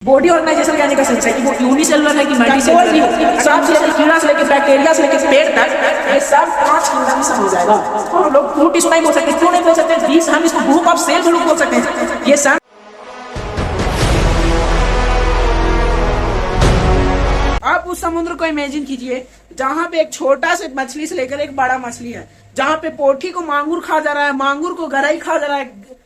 Body organisation कहने का sense है कि वो यूनिसेलुलर है कि मल्टीसेलुलर है। सब से लेकर कीड़ा से लेकर बैक्टीरिया से लेकर पेड़ तक ये सब 5 किंगडम में समझ जाएगा। तो हम लोग फ्रूट टिश्यू नहीं बोल सकते, क्यों नहीं बोल सकते? बीस हम इसको ग्रुप ऑफ सेल जरूर बोल सकते हैं। ये सब आप उस समुद्र को इमेजिन कीजिए जहां पे एक छोटा से मछली से लेकर एक बड़ा मछली है, जहां पे पोठी को मांगुर खा जा रहा है, मांगुर को गराई खा जा रहा है,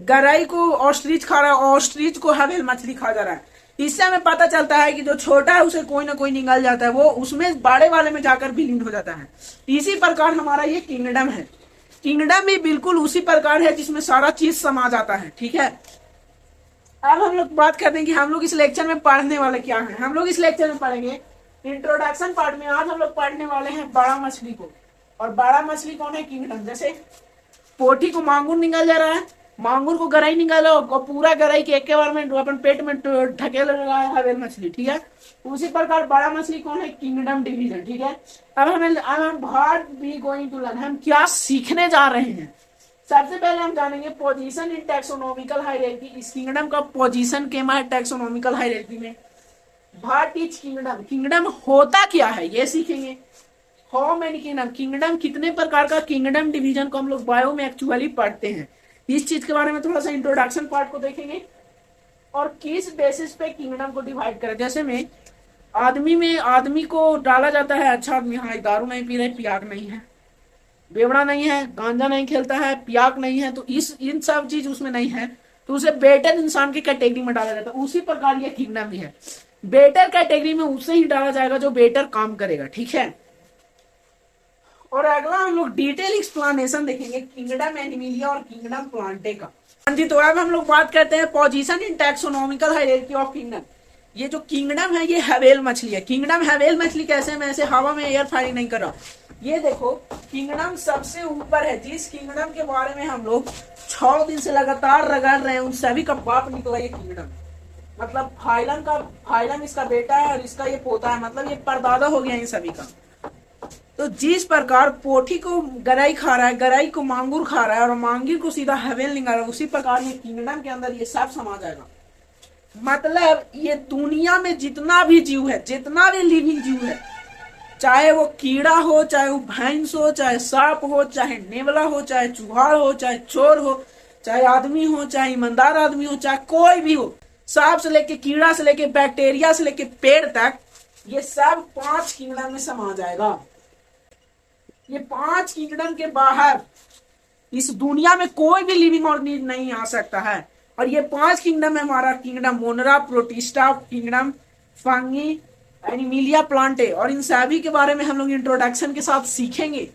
गराई को ऑस्ट्रिच खा रहा है, ऑस्ट्रिच को हवेल मछली खा जा रहा है। इससे हमें पता चलता है कि जो छोटा है उसे कोई ना कोई निगल जाता है, वो उसमें बड़े वाले में जाकर विलीन हो जाता है। इसी प्रकार हमारा ये किंगडम है। किंगडम भी बिल्कुल उसी प्रकार है जिसमें सारा चीज समा जाता है। ठीक है, अब हम लोग बात करते हैं कि हम लोग इस लेक्चर में पढ़ने वाले क्या हैं। हम लोग इस लेक्चर में पढ़ेंगे इंट्रोडक्शन पार्ट में। आज हम लोग पढ़ने वाले हैं बड़ा मछली को। और बड़ा मछली कौन है? किंगडम। जैसे पोठी को मांगुर निकल जा रहा है, मांगुर को गराई निकालो और पूरा गराई के एक बार में अपन पेट में ढकेल रहा है हवेल मछली। ठीक है, उसी प्रकार बड़ा मछली कौन है? Kingdom division. ठीक है, अब हम what we going to learn, हम क्या सीखने जा रहे हैं। सबसे पहले हम जानेंगे पोजीशन इन टैक्सोनॉमिकल हायरार्की। इस किंगडम का पोजीशन केमा है टैक्सोनॉमिकल हायरार्की में। व्हाट इज किंगडम, किंगडम होता क्या है ये सीखेंगे। हाउ मेनी किंगडम, किंगडम कितने प्रकार का किंगडम डिवीजन को हम लोग बायो में एक्चुअली पढ़ते हैं। इस चीज के बारे में थोड़ा सा इंट्रोडक्शन पार्ट को देखेंगे और किस बेसिस पे किंगडम को डिवाइड करें। जैसे में आदमी को डाला जाता है अच्छा आदमी, हाँ दारू नहीं पी रहे, पियाक नहीं है, बेवड़ा नहीं है, गांजा नहीं खेलता है, पियाक नहीं है, तो इन सब चीज उसमें नहीं है, तो उसे बेटर इंसान की कैटेगरी में डाला जाता है। उसी प्रकार ये किंगडम भी है, बेटर कैटेगरी में उसे ही डाला जाएगा जो बेटर काम करेगा। ठीक है, और अगला हम लोग डिटेल एक्सप्लेनेशन देखेंगे किंगडम एनिमिलिया और किंगडम प्लांटे का। हाँ जी, तो अब हम लोग बात करते हैं position in taxonomical hierarchy of kingdom. ये जो किंगडम है ये हवेल मछली है। किंगडम हवेल मछली कैसे? मैं ऐसे हवा में एयर फायरिंग नहीं कर रहा। ये देखो किंगडम सबसे ऊपर है। जिस किंगडम के बारे में हम लोग 6 दिन से लगातार रगड़ रहे हैं उन सभी का बाप निकला ये किंगडम। मतलब फाइलम इसका बेटा है और इसका ये पोता है, मतलब ये परदादा हो गया इन सभी का। तो जिस प्रकार पोठी को गराई खा रहा है, गराई को मांगुर खा रहा है और मांगुर को सीधा हवेल निकाल रहा है, उसी प्रकार ये किंगडम के अंदर ये सब समा जाएगा। मतलब ये दुनिया में जितना भी जीव है, जितना भी लिविंग जीव है, चाहे वो कीड़ा हो, चाहे वो भैंस हो, चाहे सांप हो, चाहे नेवला हो, चाहे चूहा हो, चाहे चोर हो, चाहे आदमी हो, चाहे ईमानदार आदमी हो, चाहे कोई भी हो, सांप से लेके कीड़ा से लेके बैक्टीरिया से लेके पेड़ तक, ये सब 5 किंगडम में समा जाएगा। ये 5 किंगडम के बाहर इस दुनिया में कोई भी लिविंग ऑर्गेनिज्म नहीं आ सकता है। और ये 5 किंगडम है हमारा kingdom मोनरा, protista, kingdom fungi, Animalia, Plantae. और इन सभी के बारे में हम लोग इंट्रोडक्शन के साथ सीखेंगे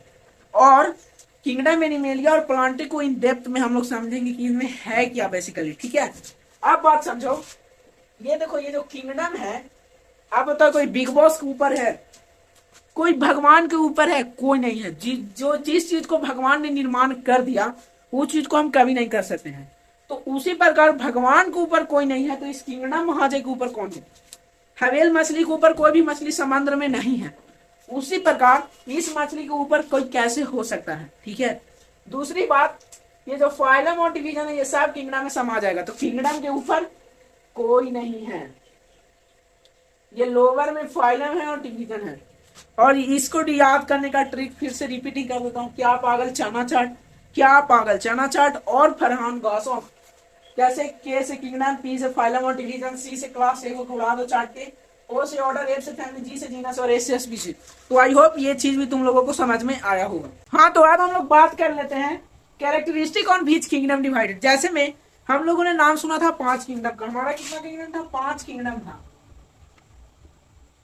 और किंगडम एनिमिलिया और प्लांटे को इन डेप्थ में हम लोग समझेंगे कि इनमें है क्या बेसिकली। ठीक है, अब बात समझो। ये देखो ये जो किंगडम है, आप बताओ कोई बिग बॉस के ऊपर है, कोई भगवान के ऊपर है? कोई नहीं है। जिस चीज को भगवान ने निर्माण कर दिया वो चीज को हम कभी नहीं कर सकते हैं। तो उसी प्रकार भगवान के ऊपर कोई नहीं है, तो इस किंगडम महाजय के ऊपर कौन है? हवेल मछली के ऊपर कोई भी मछली समुद्र में नहीं है। उसी प्रकार इस मछली के ऊपर कोई कैसे हो सकता है? ठीक है, दूसरी बात, ये जो फाइलम और डिवीजन है ये सब किंगडम में समा जाएगा। तो किंगडम के ऊपर कोई नहीं है। ये लोअर में फाइलम है और डिवीजन है। और इसको याद करने का ट्रिक फिर से रिपीटिंग कर देता हूँ। क्या पागल चना चाट, क्या पागल चना चाट और फरहान गॉसॉफ। जैसे के से किंगडम, पी से फाइलम और डिवीजन, सी से क्लास, ए को उड़ा दो चाट के, ओ से ऑर्डर, एफ से फैमिली, जी से जीनस और एस से स्पीशीज। तो आई होप ये चीज भी तुम लोगों को समझ में आया होगा। हाँ, तो अब हम लोग बात कर लेते हैं characteristic on which kingdom divided. जैसे में हम लोगों ने नाम सुना था 5 किंगडम का। हमारा कितना किंगडम था? 5 किंगडम था।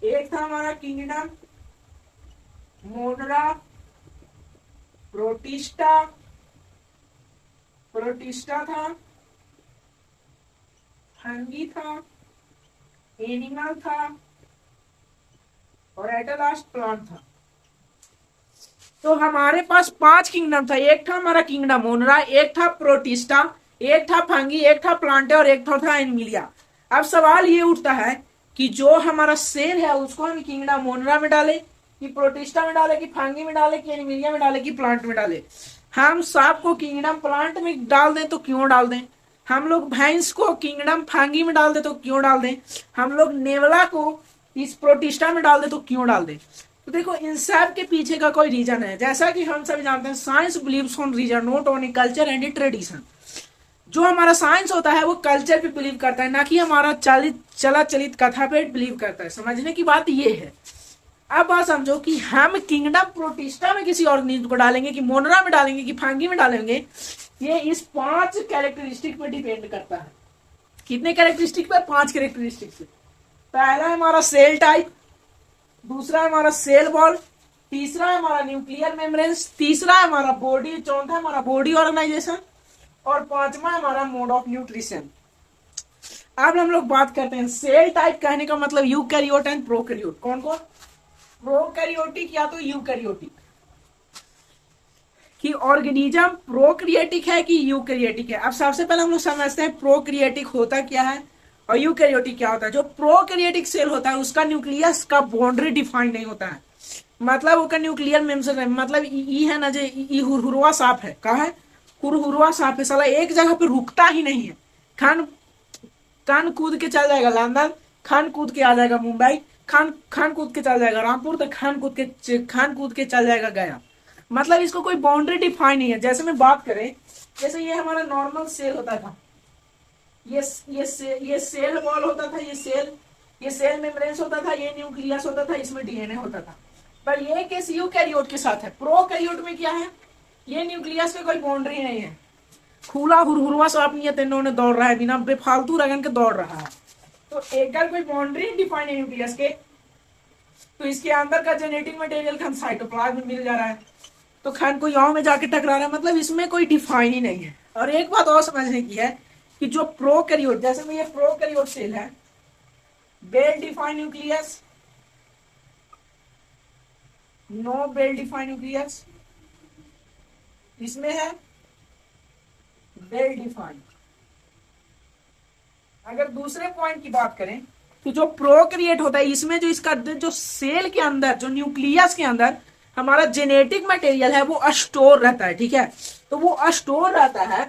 एक था हमारा किंगडम मोनरा, प्रोटिस्टा था, फंगी था, एनिमल था और एट लास्ट प्लांट था। तो हमारे पास 5 किंगडम था। एक था हमारा किंगडम मोनरा, एक था प्रोटिस्टा, एक था फंगी, एक था प्लांटे और एक था एनिमिलिया। अब सवाल ये उठता है कि जो हमारा सेल है उसको हम किंगडम मोनरा में डाले कि प्रोटिस्टा में डाले कि फंगी में डाले कि एनिमिलिया में डाले कि प्लांट में डाले। हम सांप को किंगडम प्लांट में डाल दें तो क्यों डाल दें? हम लोग भैंस को किंगडम फंगी में डाल दे तो क्यों डाल दें, हम लोग नेवला को इस प्रोटिस्टा में डाल दे तो क्यों डाल दें। तो देखो इन सब के पीछे का कोई रीजन है। जैसा कि हम सभी जानते हैं science believes on reason not on a culture and a tradition. जो हमारा साइंस होता है वो कल्चर पे बिलीव करता है, ना कि हमारा चलित कथा पे बिलीव करता है। समझने की बात ये है। अब बात समझो कि हम किंगडम प्रोटिस्टा में किसी ऑर्गेनिज्म को डालेंगे कि मोनरा में डालेंगे कि फंगी में डालेंगे, ये इस 5 कैरेक्टरिस्टिक पे डिपेंड करता है। कितने कैरेक्टरिस्टिक पे? 5 कैरेक्टरिस्टिक पे। पहला है हमारा सेल टाइप, दूसरा है हमारा सेल वॉल, तीसरा है हमारा न्यूक्लियर मेम्ब्रेन्स, तीसरा है हमारा बॉडी, चौथा है हमारा बॉडी ऑर्गेनाइजेशन, और पांचवा है हमारा मोड ऑफ न्यूट्रिशन। अब हम लोग बात करते हैं सेल टाइप। कहने का मतलब यूकैरियोट एंड प्रोकैरियोट। कौन कौन? प्रोकैरियोटिक या तो यूकैरियोटिक। कि ऑर्गेनिज्म प्रोकैरियोटिक है कि यूकैरियोटिक है। अब सबसे पहले हम लोग समझते हैं प्रोकैरियोटिक होता क्या है और यूकैरियोटिक क्या होता है। जो प्रोकैरियोटिक सेल होता है उसका न्यूक्लियस का बाउंड्री डिफाइन नहीं होता है। मतलब उसका न्यूक्लियर मेम्ब्रेन मतलब ई है ना, जो हुरहुरवा सांप है। कहा है? हुरहुरवा सांप है, साला एक जगह पे रुकता ही नहीं है। खान कूद के चल जाएगा लंदन, खान कूद के आ जाएगा मुंबई, खान कूद के चल जाएगा रामपुर, तो खान कूद के चल जाएगा गया। मतलब इसको कोई बाउंड्री डिफाइन नहीं है। जैसे मैं बात करें, जैसे ये हमारा नॉर्मल सेल होता था, ये सेल वॉल होता था, ये सेल मेम्ब्रेन्स होता था, ये न्यूक्लियस होता था, इसमें डीएनए होता था। पर ये केस यूकैरियोट के साथ है। प्रोकैरियोट में क्या है? ये न्यूक्लियस पे कोई बाउंड्री नहीं है। खुला हुरहुरवा सांप नहीं है, तेनों ने दौड़ रहा है, बिना बेफालतू रगन के दौड़ रहा है। तो एक कोई बाउंड्री डिफाइन है न्यूक्लियस के, तो इसके अंदर का जेनेटिक मटेरियल खान साइटोप्लाज्म में मिल जा रहा है, तो खान को यहां में जाके टकरा रहा है। मतलब इसमें कोई डिफाइन ही नहीं है। और एक बात और समझने की है कि जो प्रोकैरियोट, जैसे में ये प्रोकैरियोट सेल है, well defined nucleus, no well defined nucleus, इसमें है वेल डिफाइंड। अगर दूसरे पॉइंट की बात करें तो जो प्रोकैरियोट होता है इसमें जो इसका जो सेल के अंदर, जो न्यूक्लियस के अंदर हमारा जेनेटिक मटेरियल है वो स्टोर रहता है। ठीक है, तो वो स्टोर रहता है।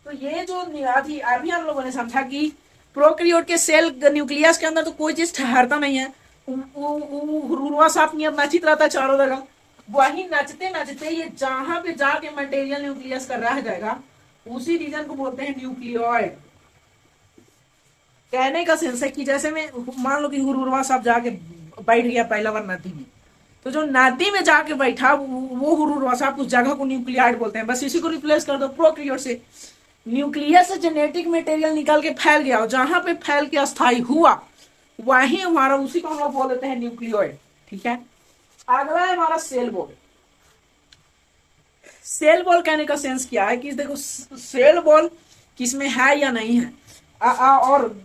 तो ये जो अभी हम लोगों ने समझा कि प्रोकैरियोट के सेल न्यूक्लियस के अंदर तो कोई चीज ठहरता नहीं है, हुरहुरवा सांप नियत नचित रहता है चारों जगह। वही नचते नचते ये जहां पे जाके मटेरियल न्यूक्लियस का रह जाएगा, उसी रीजन को बोलते हैं न्यूक्लियोइड। कहने का सेंस है कि जैसे में मान लो कि हुरहुरवा सांप जाके बैठ गया पहला बार नदी में, तो जो नदी में जाके बैठा वो हुरहुरवा सांप, उस जगह को न्यूक्लियोइड बोलते हैं। बस इसी को रिप्लेस कर दो प्रोकैरियोट से। न्यूक्लियस से जेनेटिक मटेरियल निकल के फैल गया, और जहां पे फैल के अस्थायी हुआ वही हमारा, उसी को हम लोग बोल देते हैं न्यूक्लियोइड। ठीक है, अगला है हमारा सेल वॉल। सेल वॉल कहने का सेंस क्या है कि देखो सेल वॉल किसमें है या नहीं है। और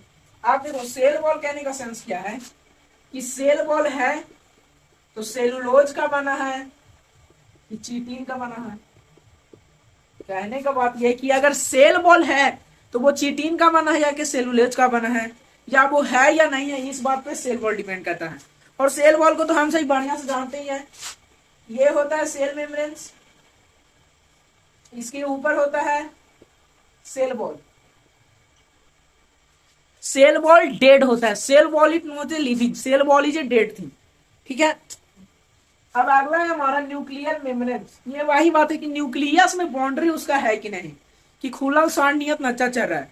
आप देखो सेल वॉल कहने का सेंस क्या है कि सेल वॉल है तो सेलुलोज का बना है कि चिटिन का बना है। कहने का बात यह है कि अगर सेल वॉल है तो वो चिटिन का बना है या कि सेलुलोज का बना है, या वो है या नहीं है, इस बात पे सेल वॉल डिपेंड करता है। और सेल वॉल को तो हम सही बढ़िया से जानते ही हैं। ये होता है सेल मेम्ब्रेन्स, इसके ऊपर होता है cell wall. Cell wall dead होता है, cell wall is not a living, cell wall is a dead thing. ठीक है, अब अगला है हमारा न्यूक्लियर मेम्ब्रेन्स। ये वही बात है कि न्यूक्लियस में बाउंड्री उसका है कि नहीं, कि खुला सांड नियत नचा चल रहा है।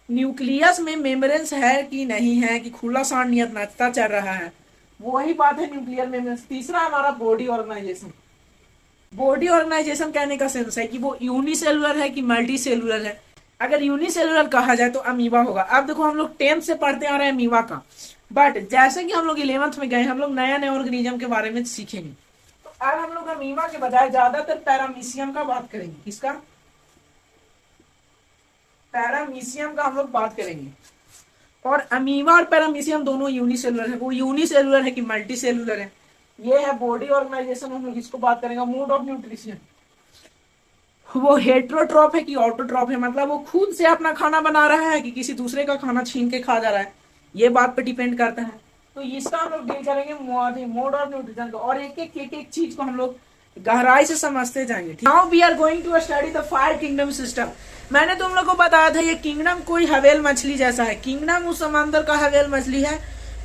न्यूक्लियस में मेम्ब्रेन्स है कि नहीं है, कि खुला सांड नियत नचता चल रहा है, वही बात है न्यूक्लियर मेम्ब्रेन्स। तीसरा हमारा बॉडी ऑर्गेनाइजेशन। बॉडी ऑर्गेनाइजेशन कहने का सेंस है कि वो यूनिसेलुलर है कि मल्टी सेलुलर है। अगर यूनिसेलुलर कहा जाए तो अमीबा होगा। अब देखो हम लोग 10th से पढ़ते आ रहे हैं अमीबा का, बट जैसे कि हम लोग 11th में गए, हम लोग नया नया ऑर्गेनिज्म के बारे में सीखेंगे। तो अब हम लोग अमीबा के बजाय ज्यादातर पैरामीशियम का बात करेंगे। किसका? पैरामीशियम का हम लोग बात करेंगे। और अमीबा और पैरामीशियम दोनों यूनिसेलुलर है। वो यूनिसेलुलर है कि मल्टी सेलुलर है, ये है बॉडी ऑर्गेनाइजेशन। हम लोग इसको बात करेंगे। मोड ऑफ न्यूट्रिशन, वो हेट्रोट्रॉप है कि ऑटोट्रॉप है, मतलब वो खुद से अपना खाना बना रहा है कि किसी दूसरे का खाना छीन के खा जा रहा है, ये बात पे डिपेंड करता है। तो इसका हम लोग डील करेंगे मोड ऑफ न्यूट्रिशन को। और एक एक चीज को हम लोग गहराई से समझते जाएंगे। Now we are going to study the 5 kingdom system. मैंने तुम लोग को बताया था ये किंगडम कोई हवेल मछली जैसा है। किंगडम उस समंदर का हवेल मछली है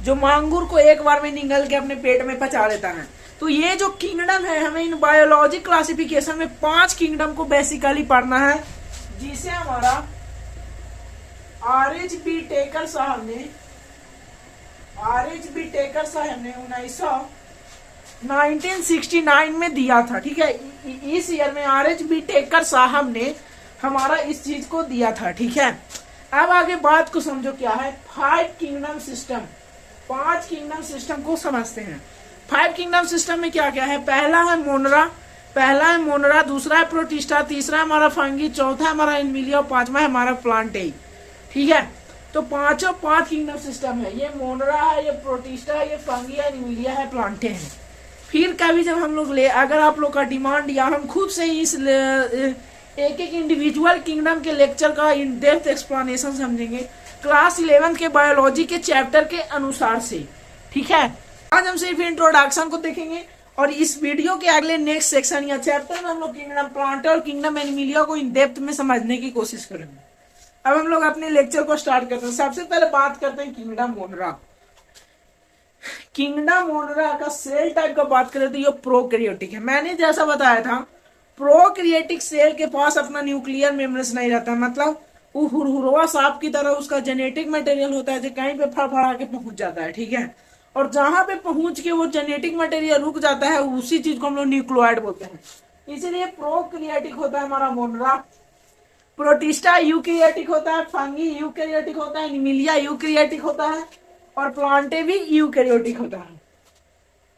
जो मांगुर को एक बार में निगल के अपने पेट में पचा लेता है। तो ये जो किंगडम है, हमें इन बायोलॉजी क्लासिफिकेशन में 5 किंगडम को बेसिकली पढ़ना है, जिसे हमारा RHB टेकर साहब ने 1969 में दिया था। ठीक है, इस ईयर में RHB टेकर साहब ने हमारा इस चीज को दिया था। ठीक है, अब आगे बात को समझो क्या है 5 किंगडम सिस्टम। 5 किंगडम सिस्टम को समझते हैं। 5 किंगडम सिस्टम में क्या क्या है? पहला है मोनरा, दूसरा है प्रोटिस्टा, तीसरा है हमारा फंगी, चौथा है हमारा एनिमिलिया, पांचवा है हमारा प्लांटेई। ठीक है, तो 5 किंगडम सिस्टम है। ये मोनरा है, ये प्रोटिस्टा है, ये फंगी है, एनिमिलिया है, प्लांटे है। फिर कभी जब हम लोग अगर आप लोग का डिमांड या हम खुद से इस एक इंडिविजुअल किंगडम के लेक्चर का इन डेप्थ एक्सप्लेनेशन समझेंगे क्लास 11 के बायोलॉजी के चैप्टर के अनुसार से। ठीक है, आज हम सिर्फ इंट्रोडक्शन को देखेंगे और इस वीडियो के अगले नेक्स्ट सेक्शन या चैप्टर में हम लोग किंगडम प्लांटे और किंगडम एनिमिलिया को इन डेप्थ में समझने की कोशिश करेंगे। अब हम लोग अपने लेक्चर को स्टार्ट करते हैं। सबसे पहले बात करते हैं किंगडम मोनरा। किंगडम मोनरा का सेल टाइप का बात करें तो ये प्रोकैरियोटिक है। मैंने जैसा बताया था प्रोकैरियोटिक सेल के पास अपना न्यूक्लियर मेम्ब्रेन नहीं रहता, मतलब वो हुरहुरवा सांप की तरह उसका जेनेटिक मटेरियल होता है जो कहीं पे फड़फड़ा के पहुंच जाता है। ठीक है, और जहां पे पहुंच के वो जेनेटिक मटेरियल रुक जाता है उसी चीज को हम लोग न्यूक्लियोइड बोलते हैं। इसीलिए प्रोकैरियोटिक होता है हमारा मोनरा, प्रोटिस्टा यूकैरियोटिक होता है, फंगी यूकैरियोटिक होता है, एनिमिलिया यूकैरियोटिक होता है और प्लांटे भी यूकैरियोटिक होता है।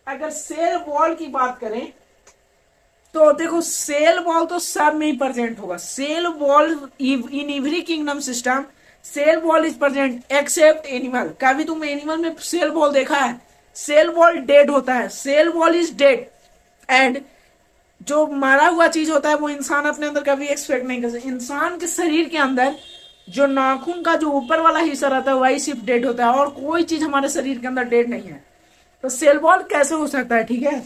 अगर सेल वॉल की बात करें तो देखो सेल वॉल तो सब में ही प्रेजेंट होगा। Cell wall in every kingdom system cell wall is present except animal. कभी तुम एनिमल में सेल वॉल देखा है? सेल वॉल डेड होता है, cell wall is dead. And जो मरा हुआ चीज होता है वो इंसान अपने अंदर कभी एक्सपेक्ट नहीं कर सकता। इंसान के शरीर के अंदर जो नाखून का जो ऊपर वाला हिस्सा रहता है वही सिर्फ डेड होता है और कोई चीज हमारे शरीर के अंदर डेड नहीं है। तो सेल वॉल कैसे हो सकता है? ठीक है,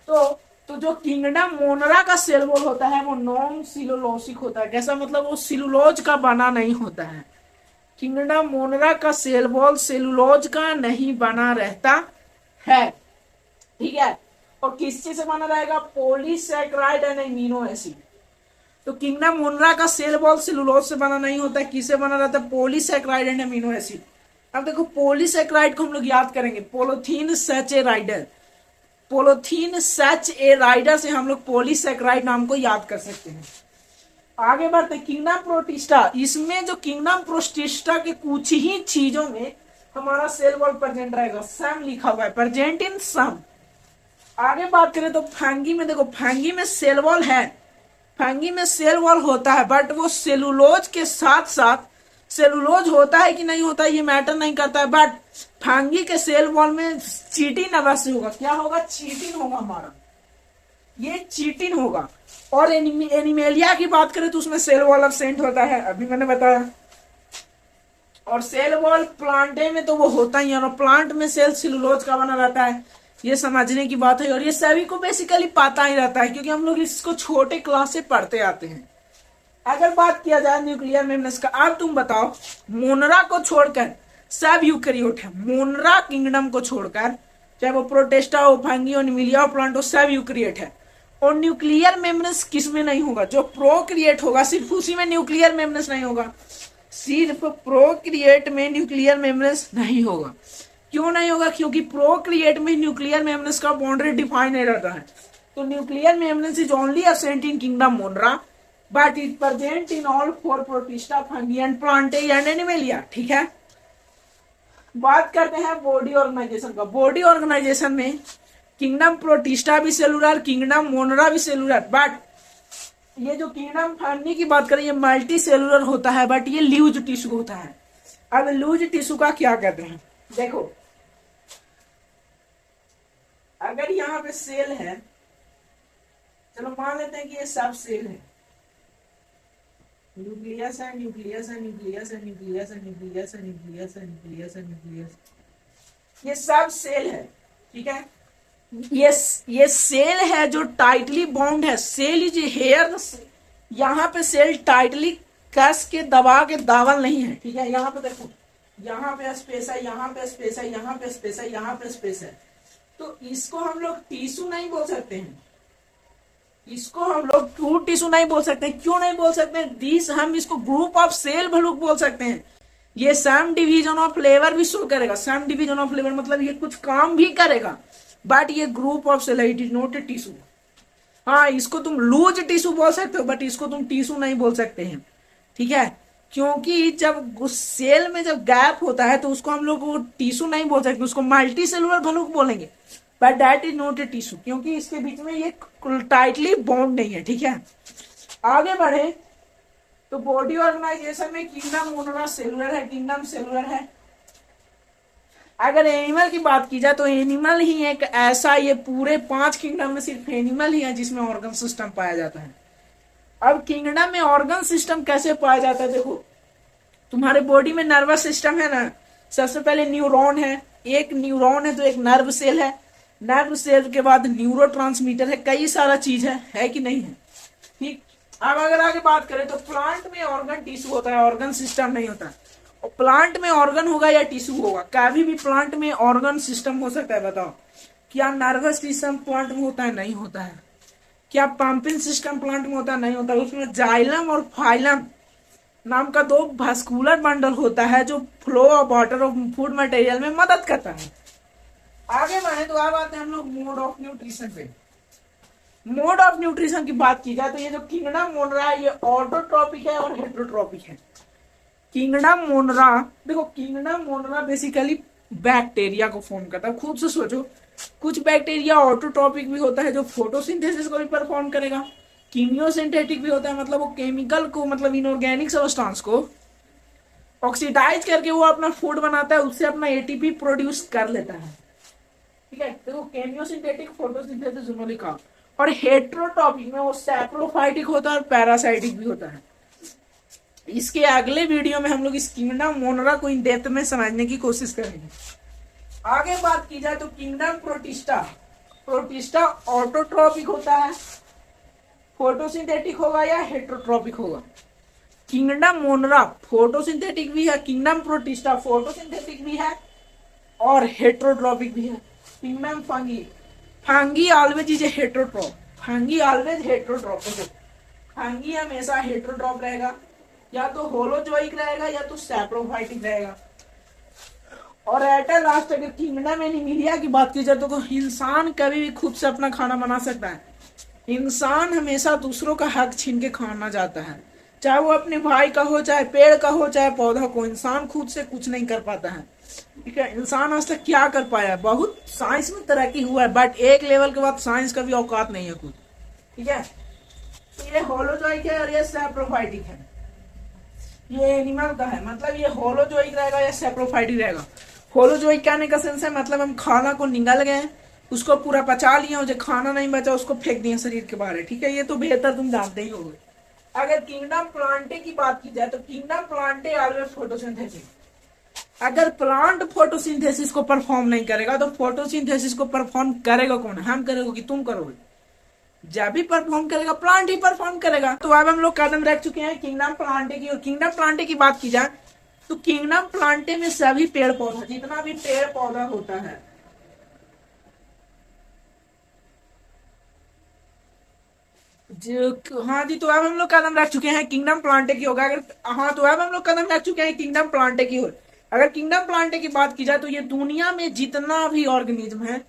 तो जो किंगडम मोनरा का सेल वॉल होता है वो नॉन सिलुलोसिक होता है। कैसा मतलब? वो सिलुलोज का बना नहीं होता है। किंगडम मोनरा का सेल वॉल सेलुलोज का नहीं बना रहता है। ठीक है, और किस चीज से बना रहेगा? Polysaccharide and amino acid. तो किंगडम मोनरा का सेल वॉल सेलुलोज से बना नहीं होता है, किससे बना रहता है? Polysaccharide and amino acid. अब देखो पॉलीसैकेराइड को हम लोग याद करेंगे पोलोथीन सैचेराइडर। पोलोथीन सच ए राइडर से हम लोग पॉलीसैकेराइड नाम को याद कर सकते हैं। आगे बढ़ते किंगडम प्रोटिस्टा। इसमें जो किंगडम प्रोटिस्टा के कुछ ही चीजों में हमारा सेल वॉल प्रेजेंट रहेगा। सम लिखा हुआ है, प्रेजेंट इन सम। आगे बात करें तो फंगी में देखो फंगी में सेल वॉल है, फंगी में सेल वॉल होता है बट वो सेलुलोज के साथ साथ सेलुलोज होता है कि नहीं होता है ये मैटर नहीं करता है, बट फंगी के सेल वॉल में चीटिन अवश्य होगा। क्या होगा? चीटिन होगा हमारा, ये चीटिन होगा। और एनिमेलिया की बात करें तो उसमें सेल वॉल एब्सेंट होता है, अभी मैंने बताया। और सेल वॉल प्लांटे में तो वो होता ही है और प्लांट में सेल सेलुलोज का बना रहता है। ये समझने की बात है और ये सभी को बेसिकली पता ही रहता है क्योंकि हम लोग इसको छोटे क्लास से पढ़ते आते हैं। अगर बात किया जाए न्यूक्लियर मेम्ब्रेन का, अब तुम बताओ मोनरा को छोड़कर सब यूकैरियोट है। मोनरा किंगडम को छोड़कर चाहे वो प्रोटिस्टा हो, फंगी हो, एनिमिलिया हो, प्लांट हो, सब यूकैरियोट है। और न्यूक्लियर मेम्ब्रेन किसमें नहीं होगा? जो प्रोकैरियोट होगा सिर्फ उसी में न्यूक्लियर मेम्ब्रेन नहीं होगा। सिर्फ प्रोकैरियोट में न्यूक्लियर मेम्ब्रेन नहीं होगा। क्यों नहीं होगा? क्योंकि प्रोकैरियोट में न्यूक्लियर मेम्ब्रेन का बाउंड्री डिफाइन नहीं रहता है। तो nuclear membrane is only absent in kingdom मोनरा but it present in all 4 protista, fungi and Plantae and animalia. ठीक है, बात करते हैं बॉडी ऑर्गेनाइजेशन का। बॉडी ऑर्गेनाइजेशन में किंगडम प्रोटिस्टा भी सेलुलर, किंगडम मोनरा भी सेलुलर, बट ये जो किंगडम फंगी की बात करें ये मल्टी सेलुलर होता है बट ये लूज टिश्यू होता है। अब लूज टिश्यू का क्या कहते हैं? देखो अगर यहाँ पे सेल है, चलो मान लेते हैं कि ये सब सेल है, न्यूक्लियस है, न्यूक्लियस है, न्यूक्लियस है, न्यूक्लियस है, न्यूक्लियस है, न्यूक्लियस है, न्यूक्लियस है, न्यूक्लियस, ये सब सेल है। ठीक है, ये ये सेल है जो टाइटली बाउंड है। सेल इज हेयर, यहाँ पे सेल टाइटली कस के दबा के दावल नहीं है, ठीक है। यहाँ पे देखो, यहाँ पे स्पेस है, यहाँ पे स्पेस है, यहाँ पे स्पेस है, यहाँ पे स्पेस है। तो इसको हम लोग टिश्यू नहीं बोल सकते हैं, इसको हम लोग फ्रूट टिश्यू नहीं बोल सकते। क्यों नहीं बोल सकते? दिस हम इसको ग्रुप ऑफ सेल भलुक बोल सकते हैं। ये सम डिवीजन ऑफ फ्लेवर भी शो करेगा। सम डिवीजन ऑफ फ्लेवर मतलब ये कुछ काम भी करेगा, बट ये group of cell, it is not a tissue. हाँ, इसको तुम लूज टिश्यू बोल सकते हो, बट इसको तुम टिश्यू नहीं बोल सकते हैं, ठीक है। क्योंकि जब उस सेल में जब गैप होता है तो उसको हम लोग टिश्यू नहीं बोल सकते, उसको मल्टी सेलुलर भलुक बोलेंगे, but that is not a tissue, क्योंकि इसके बीच में ये टाइटली बॉन्ड नहीं है, ठीक है। आगे बढ़े तो बॉडी ऑर्गेनाइजेशन में किंगडम मोनोरा सेलुलर है, किंगडम सेलुलर है। अगर एनिमल की बात की जाए तो एनिमल ही एक ऐसा, ये पूरे 5 किंगडम में सिर्फ एनिमल ही है जिसमें ऑर्गन सिस्टम पाया जाता है। अब किंगडम में ऑर्गन सिस्टम कैसे पाया जाता है? देखो, तुम्हारे बॉडी में नर्वस सिस्टम है ना, सबसे पहले न्यूरॉन है, एक न्यूरॉन है तो एक नर्व सेल है, नर्व सेल के बाद न्यूरोट्रांसमीटर है, कई सारा चीज है कि नहीं है, ठीक। अब अगर आगे बात करें तो प्लांट में ऑर्गन टिश्यू होता है, ऑर्गन सिस्टम नहीं होता। और प्लांट में ऑर्गन होगा या टिश्यू होगा? कभी भी प्लांट में ऑर्गन सिस्टम हो सकता है, बताओ। क्या नर्वस सिस्टम प्लांट में होता है? नहीं होता है। क्या पंपिंग सिस्टम प्लांट में होता है? नहीं होता। उसमें जाइलम और फाइलम नाम का 2 वास्कुलर बंडल होता है जो फ्लो ऑफ वाटर और फूड मटेरियल में मदद करता है। आगे बढ़े तो अब आते हैं हम लोग मोड ऑफ न्यूट्रिशन पे। मोड ऑफ न्यूट्रिशन की बात की जाए तो ये जो किंगडम मोनरा है, ये ऑटोट्रॉपिक है और हेट्रोट्रॉपिक है। किंगडम मोनरा, देखो किंगडम मोनरा बेसिकली बैक्टीरिया को फॉर्म करता है। खुद से सोचो, कुछ बैक्टीरिया ऑटोट्रॉपिक भी होता है जो फोटोसिंथेसिस को भी परफॉर्म करेगा, कीमियोसिंथेटिक भी होता है, मतलब वो केमिकल को, मतलब इनऑर्गेनिक सब्सटेंस को ऑक्सीडाइज करके वो अपना फूड बनाता है, उससे अपना एटीपी प्रोड्यूस कर लेता है, ठीक है। देखो केमियोसिंथेटिक, फोटोसिंथेसिस दोनों लिखा। और हेट्रोट्रॉपिक में वो सैप्रोफाइटिक होता है और पैरासाइटिक भी होता है। इसके अगले वीडियो में हम लोग इस किंगडम मोनरा को इन डेप्थ में समझने की कोशिश करेंगे। आगे बात की जाए तो किंगडम प्रोटिस्टा, प्रोटिस्टा ऑटोट्रॉपिक होता है, फोटोसिंथेटिक होगा या हेट्रोट्रॉपिक होगा। किंगडम मोनरा फोटोसिंथेटिक भी है, किंगडम प्रोटिस्टा फोटोसिंथेटिक भी है और हेट्रोट्रॉपिक भी है। Kingdom fungi, fungi always is a heterotroph, fungi always heterotroph. Fungi हमेशा हेट्रोट्रॉप रहेगा, या तो होलोजोइक रहेगा या तो सैप्रोफाइटिक रहेगा। और एट लास्ट अगर किंगडम एनिमिलिया की बात की जाए तो इंसान कभी भी खुद से अपना खाना बना सकता है। इंसान हमेशा दूसरों का हक छीन के खाना चाहता है, चाहे वो अपने भाई का हो, चाहे पेड़ का हो, चाहे पौधा को। इंसान खुद से कुछ नहीं कर पाता है, ठीक है। इंसान आज तक क्या कर पाया? बहुत साइंस में तरक्की हुआ है, बट एक लेवल के बाद साइंस का भी औकात नहीं है खुद, ठीक है। तो ये होलोजोइक है और ये सैप्रोफाइटिक है। ये एनिमल का है, मतलब ये होलोजोइक रहेगा या सैप्रोफाइटिक रहेगा। होलोजोइक कहने का सेंस है मतलब हम खाना को निगल गए, उसको पूरा पचा लिया, जो खाना नहीं बचा उसको फेंक दिया शरीर के बाहर, ठीक है। ये तो बेहतर तुम जानते ही होगे। अगर किंगडम प्लांटे की बात की जाए तो किंगडम प्लांटे ऑलवेज फोटोसिंथेसिस। अगर प्लांट फोटोसिंथेसिस को परफॉर्म नहीं करेगा तो फोटोसिंथेसिस को परफॉर्म करेगा कौन? हम करेगा कि तुम करोगे? जब भी परफॉर्म करेगा प्लांट ही परफॉर्म करेगा। तो अब हम लोग कदम रख चुके हैं किंगडम प्लांटे की। और किंगडम प्लांटे की बात की जाए तो किंगडम प्लांटे में सभी पेड़ पौधा, जितना भी पेड़ पौधा होता है, जो, हाँ जी, तो अब हम लोग कदम रख चुके हैं किंगडम प्लांटे की होगा। अगर, हाँ, तो अब हम लोग कदम रख चुके हैं किंगडम प्लांटे की ओर। अगर किंगडम प्लांटे की बात की जाए तो ये दुनिया में जितना भी ऑर्गेनिज्म है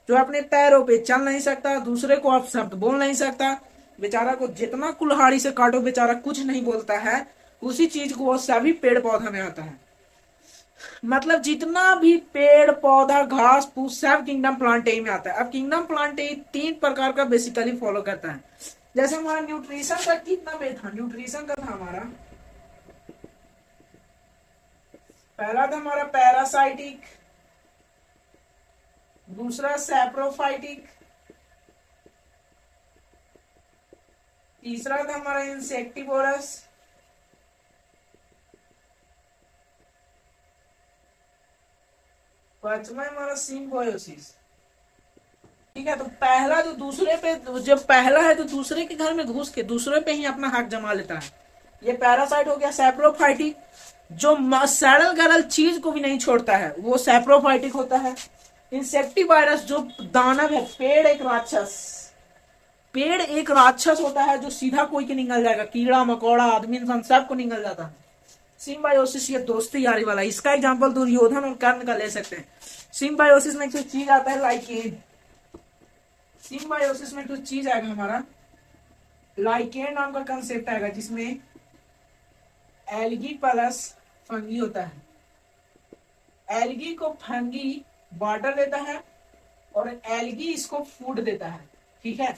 जो अपने पैरों पे चल नहीं सकता, दूसरे को आप शब्द बोल नहीं सकता, बेचारा को जितना कुल्हाड़ी से काटो बेचारा कुछ नहीं बोलता है, उसी चीज को वो सभी पेड़ पौधा में आता है। मतलब जितना भी पेड़ पौधा घास फूस सब किंगडम प्लांटे में आता है। अब किंगडम प्लांटे 3 प्रकार का बेसिकली फॉलो करता है। जैसे हमारा न्यूट्रिशन का कितना बेस था, न्यूट्रिशन का था हमारा, पहला था हमारा पैरासाइटिक, दूसरा सैप्रोफाइटिक, तीसरा था हमारा इंसेक्टिवोरस, पांचवा हमारा सिम्बायोसिस। ठीक है। तो पहला जो दूसरे पे, जब पहला है तो दूसरे के घर में घुस के दूसरे पे ही अपना हक जमा लेता है, ये पैरासाइट हो गया। सैप्रोफाइटिक, जो सड़ल गरल चीज को भी नहीं छोड़ता है, वो सैप्रोफाइटिक होता है। इंसेक्टिवायरस, जो दानव है, पेड़ एक राक्षस होता है जो सीधा कोई के निगल जाएगा, कीड़ा मकोड़ा आदमी इंसान सबको निगल जाता है। सिम्बायोसिस, ये दोस्ती यारी वाला, इसका एग्जांपल दुर्योधन और कर्ण का ले सकते हैं। सिम्बायोसिस में कुछ चीज आता है लाइकेन, सिम्बायोसिस में कुछ चीज आएगा हमारा लाइकेन नाम का कंसेप्ट आएगा, जिसमें एल्गी प्लस फंगी होता है। एल्गी को फंगी वाटर देता है और एल्गी इसको फूड देता है, ठीक है।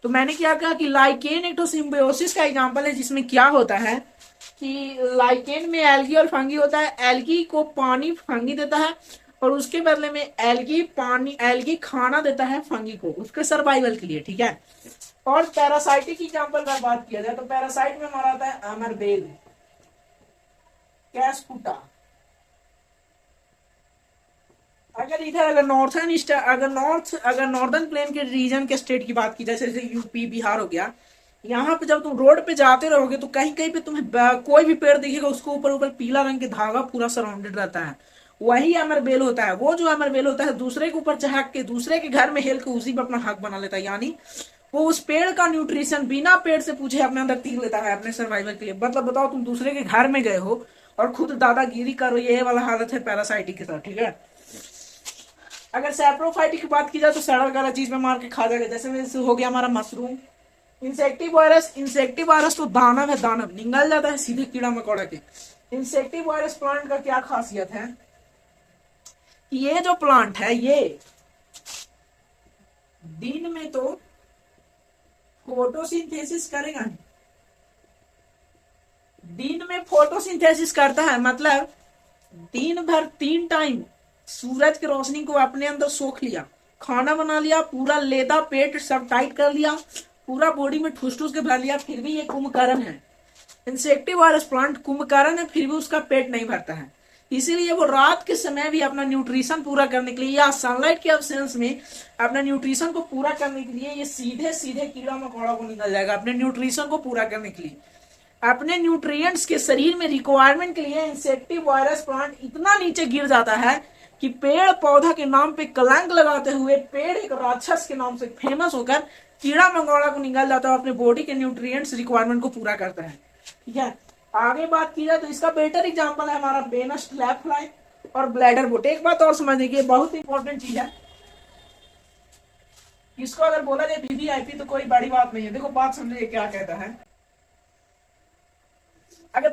तो मैंने क्या कहा कि लाइकेन एक तो सिम्बायोसिस का एग्जांपल है, जिसमें क्या होता है कि लाइकेन में एल्गी और फंगी होता है। एल्गी को पानी फंगी देता है और उसके बदले में एल्गी खाना देता है फंगी को, उसके सर्वाइवल के लिए, ठीक है। और पैरासाइटिक एग्जांपल का बात किया जाए तो पैरासाइट में हमारा आता है अमरबेल, कैस्पुटा। अगर नॉर्दर्न प्लेन के रीजन के स्टेट की बात की जाए, जैसे यूपी बिहार हो गया, यहाँ पे जब तुम रोड पे जाते रहोगे तो कहीं कहीं पे तुम्हें कोई भी पेड़ दिखेगा, उसको ऊपर पीला रंग के धागा पूरा सराउंडेड रहता है, वही अमरबेल होता है। वो जो अमरबेल होता है दूसरे के ऊपर चहक के दूसरे के घर में हेल के उसी पे अपना हक बना लेता है, यानी वो उस पेड़ का न्यूट्रिशन बिना पेड़ से पूछे अपने अंदर तीन लेता है अपने सर्वाइवल के लिए। मतलब बताओ, तुम दूसरे के घर में गए हो और खुद दादागिरी करो, ये वाला हालत है पैरासाइटिक के साथ, ठीक है। अगर सैप्रोफाइटिक की बात की जाए तो सड़ल गला चीज में मार के खा जाएगा, जैसे हो गया हमारा मशरूम। इंसेक्टिवायरस तो दानव है, दानव निगल जाता है सीधे कीड़ा मकोड़ा के। इंसेक्टिवायरस प्लांट का क्या खासियत है, ये जो प्लांट है ये दिन में तो फोटोसिंथेसिस करेगा, दिन में फोटोसिंथेसिस करता है, मतलब दिन भर 3 टाइम सूरज की रोशनी को अपने अंदर सोख लिया, खाना बना लिया, पूरा लेदा पेट सब टाइट कर लिया, पूरा बॉडी में ठूस ठूस के भर लिया, फिर भी ये कुंभकर्ण है। इंसेक्टिवायरस प्लांट कुंभकर्ण है, फिर भी उसका पेट नहीं भरता है, इसीलिए वो रात के समय भी अपना न्यूट्रिशन पूरा करने के लिए या सनलाइट के अब्सेंस में अपना न्यूट्रिशन को पूरा करने के लिए ये सीधे सीधे कीड़ा मकोड़ा को निकल जाएगा अपने न्यूट्रिशन को पूरा करने के लिए। अपने न्यूट्रिएंट्स के शरीर में रिक्वायरमेंट के लिए इंसेक्टिवायरस प्लांट इतना नीचे गिर जाता है कि पेड़ पौधा के नाम पे कलंक लगाते हुए पेड़ एक राक्षस के नाम से फेमस होकर कीड़ा मकोड़ा को निकाल जाता है, अपने बॉडी के न्यूट्रिएंट्स रिक्वायरमेंट को पूरा करता है, ठीक है। आगे बात की जाए तो इसका बेटर एग्जांपल है हमारा बेनस लैब फ्लाई और ब्लैडर बोट। एक बात और समझने की बहुत इंपॉर्टेंट चीज है, इसको अगर बोला जाए वीवीआईपी तो कोई बड़ी बात नहीं है। देखो बात समझिए क्या कहता है, अगर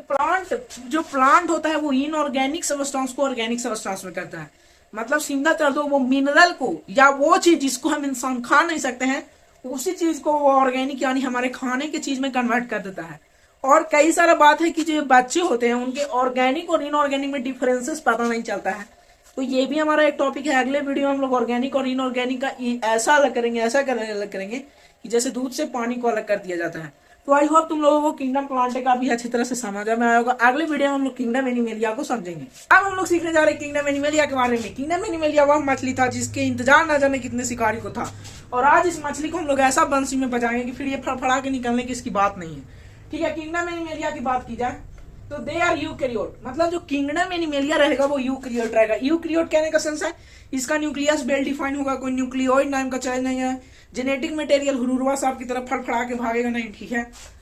प्लांट होता है वो इनऑर्गेनिक सबस्टेंस को ऑर्गेनिक सबस्टेंस में करता है, मतलब सीधा कर दो वो मिनरल को या वो चीज जिसको हम इंसान खा नहीं सकते हैं उसी चीज को वो ऑर्गेनिक यानी हमारे खाने की चीज में कन्वर्ट कर देता है। और कई सारा बात है कि जो बच्चे होते हैं उनके ऑर्गेनिक और इनऑर्गेनिक में डिफरेंसेस पता नहीं चलता है, तो ये भी हमारा एक टॉपिक है। अगले वीडियो में हम लोग ऑर्गेनिक और इनऑर्गेनिक का ऐसा अलग करेंगे, अलग करेंगे कि जैसे दूध से पानी को अलग कर दिया जाता है। तो आई होप तुम लोगों को किंगडम प्लांटे का भी अच्छी तरह से समझ में आया होगा। अगले वीडियो में हम लोग किंगडम एनिमेलिया को समझेंगे। अब हम लोग सीखने जा रहे हैं किंगडम एनिमेलिया के बारे में। किंगडम एनिमेलिया वह मछली था जिसके इंतजार न जाने कितने शिकारी को था, और आज इस मछली को हम लोग ऐसा बंसी में बजाएंगे कि फिर ये फड़फड़ा के निकलने की इसकी बात नहीं है, ठीक है। किंगडम एनिमेलिया की बात की जाए तो दे आर यूकैरियोट, मतलब जो किंगडम एनिमेलिया रहेगा वो यूकैरियोट रहेगा। यूकैरियोट कहने का सेंस है इसका न्यूक्लियस वेल डिफाइन होगा, कोई न्यूक्लियोइड नाम का चेंज नहीं है, जेनेटिक मटेरियल हुरुरवा सांप की तरफ फड़फड़ा के भागेगा नहीं, ठीक है।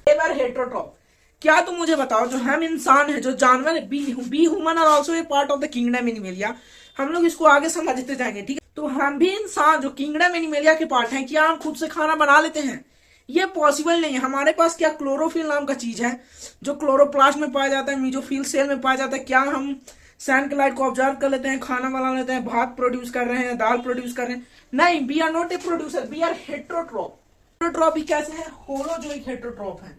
एवर हेटेरोट्रॉप, क्या तुम मुझे बताओ जो हम इंसान है, जो जानवर है, we human are also a part of the kingdom Animalia. हम लोग इसको आगे समझते जाएंगे, ठीक है। तो हम भी इंसान जो किंगडम एनिमेलिया के पार्ट हैं, क्या हम खुद से खाना बना लेते हैं? ये पॉसिबल नहीं है। हमारे पास क्या क्लोरोफिल नाम का चीज है जो क्लोरोप्लास्ट में पाया जाता है, मीजोफिल सेल में पाया जाता है। क्या हम सनलाइट को ऑब्जर्व कर लेते हैं, खाना बना लेते हैं, भात प्रोड्यूस कर रहे हैं, दाल प्रोड्यूस कर रहे हैं? नहीं, we are not a producer, we are heterotroph. Heterotroph ही कैसे है? होलोजोइक हेटेरोट्रॉप है,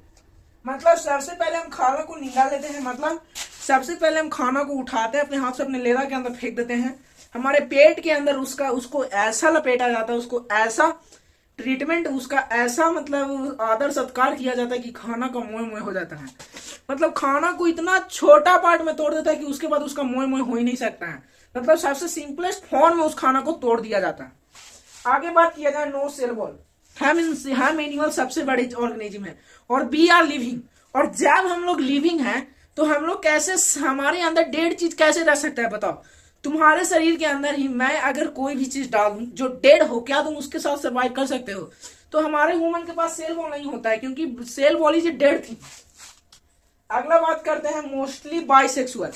मतलब सबसे पहले हम खाना को निकाल लेते हैं, मतलब सबसे पहले हम खाना को उठाते हैं अपने हाथ से, अपने लेदा के अंदर फेंक देते हैं, हमारे पेट के अंदर उसको ऐसा लपेटा जाता है, उसको ऐसा ट्रीटमेंट, उसका ऐसा मतलब आदर सत्कार किया जाता है कि खाना का मोय मोय हो जाता है। मतलब खाना को इतना छोटा पार्ट में तोड़ देता है कि उसके बाद उसका मोय मोय हो ही नहीं सकता है। मतलब सबसे सिंपलेस्ट फॉर्म में उस खाना को तोड़ दिया जाता है। आगे बात किया जाए नो सेल वॉल, हम एनिमल सबसे बड़े ऑर्गेनिज्म है और वी आर लिविंग। और जब हम लोग लिविंग हैं तो हम लोग कैसे, हमारे अंदर डेड चीज कैसे रह सकता है बताओ। तुम्हारे शरीर के अंदर ही मैं अगर कोई भी चीज डाल दूं जो डेड हो, क्या तुम उसके साथ सर्वाइव कर सकते हो? तो हमारे ह्यूमन के पास सेल वॉल नहीं होता है क्योंकि सेल वॉल ही डेड थी। अगला बात करते हैं मोस्टली बाइसेक्सुअल।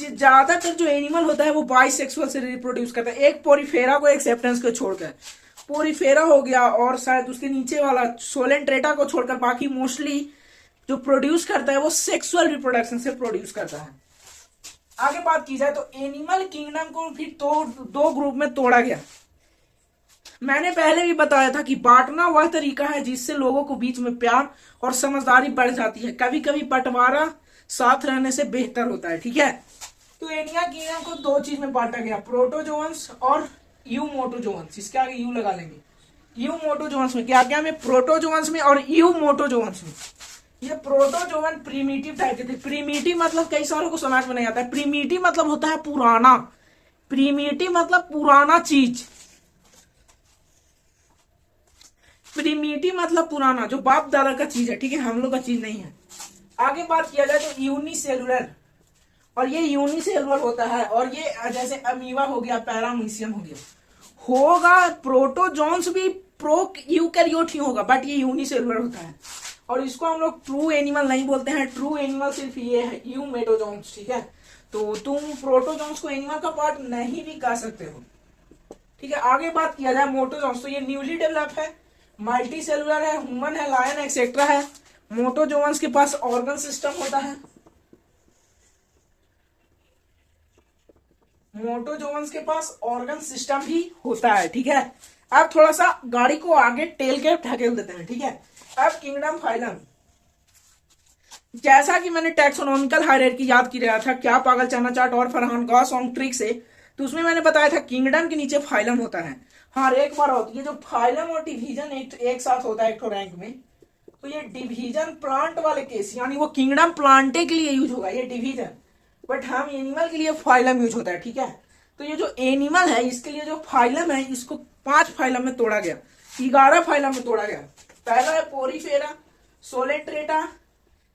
ज्यादातर जो एनिमल होता है वो बाइसेक्सुअल से रिप्रोड्यूस करता है, एक पोरीफेरा को एक्सेप्टेंस को छोड़कर। पोरीफेरा हो गया और शायद उसके नीचे वाला सोलेंट्रेटा को छोड़कर बाकी मोस्टली जो प्रोड्यूस करता है वो सेक्सुअल रिप्रोडक्शन से प्रोड्यूस करता है। आगे बात की जाए तो एनिमल किंगडम को फिर दो ग्रुप में तोड़ा गया। मैंने पहले भी बताया था कि बांटना वह तरीका है जिससे लोगों को बीच में प्यार और समझदारी बढ़ जाती है। कभी कभी बंटवारा साथ रहने से बेहतर होता है, ठीक है। तो एनिमल किंगडम को दो चीज में बांटा गया, प्रोटोजोअन्स और यूमोटोजोअन्स। इसके आगे यू लगा लेंगे। यूमोटोजोअन्स में क्या क्या में, प्रोटोजोअन्स में और यूमोटोजोअन्स में। ये प्रोटोजोअन प्रीमिटिव टाइप के थे। प्रीमिटिव मतलब कई सारों को समझ में नहीं आता है। प्रीमिटिव मतलब होता है पुराना, प्रीमिटिव मतलब पुराना चीज, प्रीमिटिव मतलब पुराना जो बाप दादा का चीज है, ठीक है, हम लोग का चीज नहीं है। आगे बात किया जाए तो यूनिसेलुलर, और ये यूनिसेलुलर होता है और ये जैसे अमीबा हो गया, पैरामीशियम हो गया, होगा प्रोटोजोन्स भी प्रो यूकैरियोट ही होगा, बट ये यूनिसेलुलर होता है और इसको हम लोग ट्रू एनिमल नहीं बोलते हैं। ट्रू एनिमल सिर्फ ये है यूमेटोजोन्स, ठीक है। तो तुम प्रोटोजोन्स को एनिमल का पार्ट नहीं भी कह सकते हो, ठीक है। आगे बात किया जाए मोटोजोन्स, तो ये न्यूली डेवलप है, मल्टी सेलुलर है, ह्यूमन है, लायन एक्सेट्रा है। मोटोजोन्स के पास ऑर्गन सिस्टम होता है, मोटोजोन्स के पास ऑर्गन सिस्टम भी होता है, ठीक है। अब थोड़ा सा गाड़ी को आगे टेल के ढकेल देते हैं, ठीक है। अब किंगडम फाइलम, जैसा कि मैंने टैक्सोनॉमिकल हायरार्की याद की रहा था क्या पागल चाना चाट और फरहान गॉसॉन्ग ट्रिक से, तो उसमें मैंने बताया था किंगडम के नीचे फाइलम होता है। हाँ, एक बार होती है जो फाइलम और डिवीजन एक साथ होता है एक रैंक में, तो ये डिवीजन प्लांट वाले केस, यानी वो किंगडम प्लांटे के लिए यूज होगा ये डिवीजन, बट हम एनिमल के लिए फाइलम यूज होता है, ठीक है। तो ये जो एनिमल है इसके लिए जो फाइलम है इसको 5 फाइलम में तोड़ा गया, 11 फाइलम में तोड़ा गया। पहला है पोरीफेरा, सोलेंट्रेटा,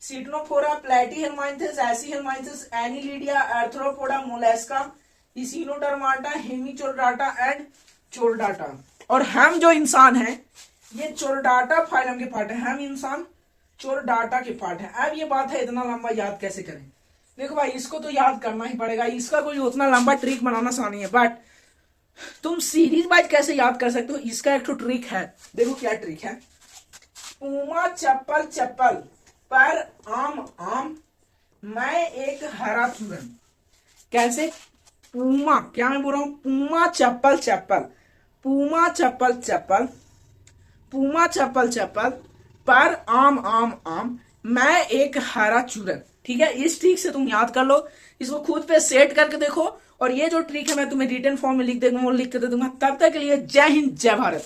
सिटनोफोरा, प्लेटीहेलमाइंथस, एसीहेलमाइंथस, एनिलिडिया, आर्थ्रोपोडा, मोलस्का, इसिनोडर्माटा, हेमिचोरडाटा एंड चोरडाटा। और हम जो इंसान हैं ये चोरडाटा फाइलम के पार्ट है, हम इंसान चोरडाटा के पार्ट है। अब ये बात है इतना लंबा याद कैसे करें? देखो भाई, इसको तो याद करना ही पड़ेगा, इसका कोई उतना लंबा ट्रिक बनाना आसानी है, बट तुम सीरीज वाइज कैसे याद कर सकते हो इसका एक तो ट्रिक है। देखो क्या ट्रिक है, पूमा चप्पल चप्पल, पर आम आम, मैं एक हरा चूरन। कैसे? पूमा, क्या मैं बोल रहा हूं, पूमा चप्पल चप्पल, पूमा चप्पल चप्पल, पूमा चप्पल चप्पल, पर आम आम आम, मैं एक हरा चूरन, ठीक है। इस ट्रिक से तुम याद कर लो, इसको खुद पे सेट करके देखो, और ये जो ट्रिक है मैं तुम्हें रिटन फॉर्म में लिख दूंगा, वो लिख के दे दूंगा। तब तक के लिए जय हिंद, जय भारत।